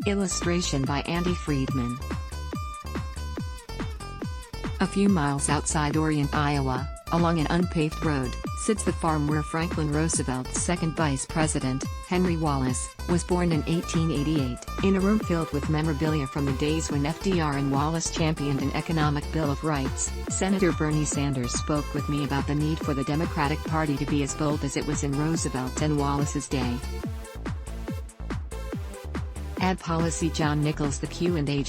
Illustration by Andy Friedman. A few miles outside Orient, Iowa, along an unpaved road, sits the farm where Franklin Roosevelt's second vice president, Henry Wallace, was born in 1888. In a room filled with memorabilia from the days when FDR and Wallace championed an economic Bill of Rights, Senator Bernie Sanders spoke with me about the need for the Democratic Party to be as bold as it was in Roosevelt and Wallace's day. Ad Policy John Nichols, the Q&A.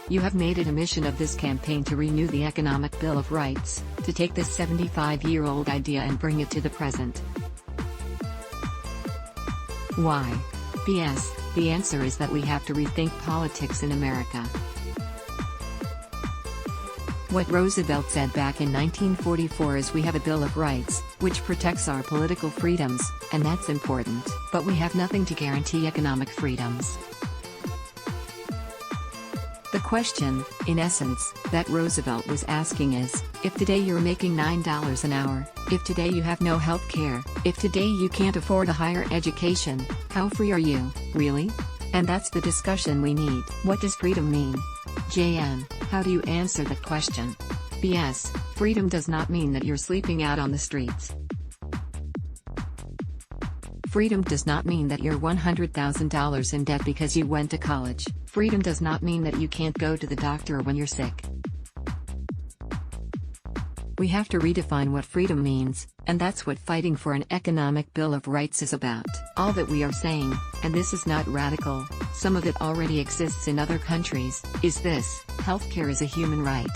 You have made it a mission of this campaign to renew the Economic Bill of Rights, to take this 75-year-old idea and bring it to the present. Why? BS, the answer is that we have to rethink politics in America. What Roosevelt said back in 1944 is we have a Bill of Rights, which protects our political freedoms, and that's important, but we have nothing to guarantee economic freedoms. The question, in essence, that Roosevelt was asking is, if today you're making $9 an hour, if today you have no health care, if today you can't afford a higher education, how free are you, really? And that's the discussion we need. What does freedom mean? JN, how do you answer that question? BS, freedom does not mean that you're sleeping out on the streets. Freedom does not mean that you're $100,000 in debt because you went to college. Freedom does not mean that you can't go to the doctor when you're sick. We have to redefine what freedom means, and that's what fighting for an economic Bill of Rights is about. All that we are saying, and this is not radical, some of it already exists in other countries, is this: healthcare is a human right.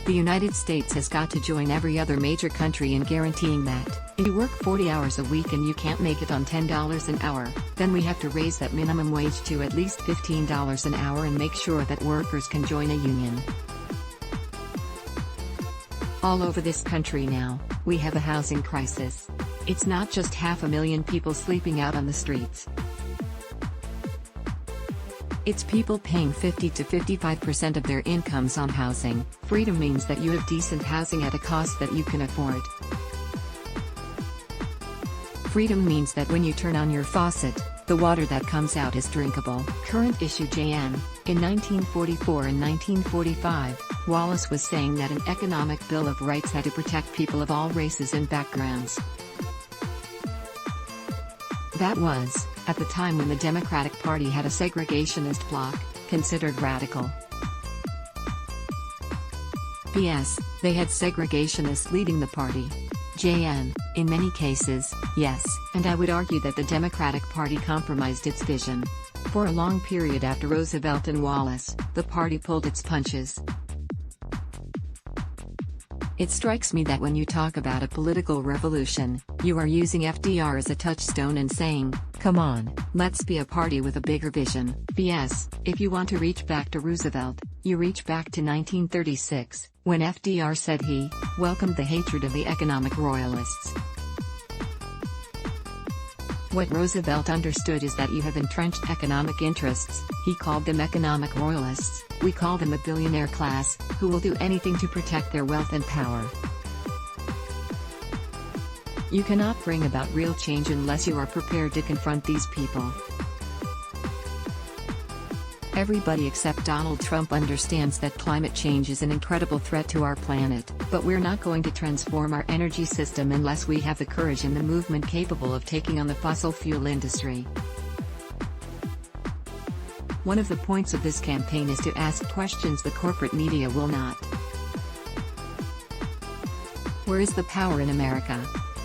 The United States has got to join every other major country in guaranteeing that. If you work 40 hours a week and you can't make it on $10 an hour, then we have to raise that minimum wage to at least $15 an hour and make sure that workers can join a union. All over this country now, we have a housing crisis. It's not just 500,000 people sleeping out on the streets. It's people paying 50 to 55% of their incomes on housing. Freedom means that you have decent housing at a cost that you can afford. Freedom means that when you turn on your faucet, the water that comes out is drinkable. Current issue JN, in 1944 and 1945, Wallace was saying that an economic Bill of Rights had to protect people of all races and backgrounds. That was, at the time when the Democratic Party had a segregationist bloc, considered radical. P.S. They had segregationists leading the party. JN, in many cases, yes, and I would argue that the Democratic Party compromised its vision. For a long period after Roosevelt and Wallace, the party pulled its punches. It strikes me that when you talk about a political revolution, you are using FDR as a touchstone and saying, come on, let's be a party with a bigger vision. BS, if you want to reach back to Roosevelt, you reach back to 1936, when FDR said he welcomed the hatred of the economic royalists. What Roosevelt understood is that you have entrenched economic interests, he called them economic royalists, we call them a billionaire class, who will do anything to protect their wealth and power. You cannot bring about real change unless you are prepared to confront these people. Everybody except Donald Trump understands that climate change is an incredible threat to our planet, but we're not going to transform our energy system unless we have the courage and the movement capable of taking on the fossil fuel industry. One of the points of this campaign is to ask questions the corporate media will not. Where is the power in America?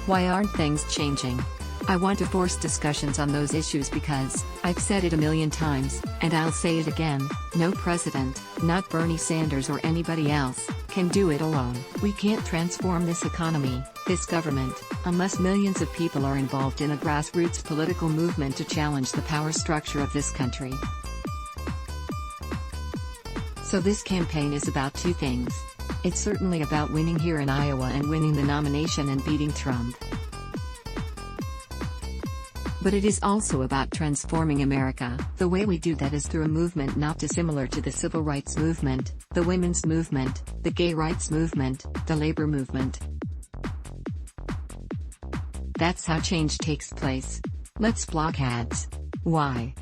Why aren't things changing? I want to force discussions on those issues because, I've said it a million times, and I'll say it again, no president, not Bernie Sanders or anybody else, can do it alone. We can't transform this economy, this government, unless millions of people are involved in a grassroots political movement to challenge the power structure of this country. So this campaign is about two things. It's certainly about winning here in Iowa and winning the nomination and beating Trump. But it is also about transforming America. The way we do that is through a movement not dissimilar to the civil rights movement, the women's movement, the gay rights movement, the labor movement. That's how change takes place. Let's block ads. Why?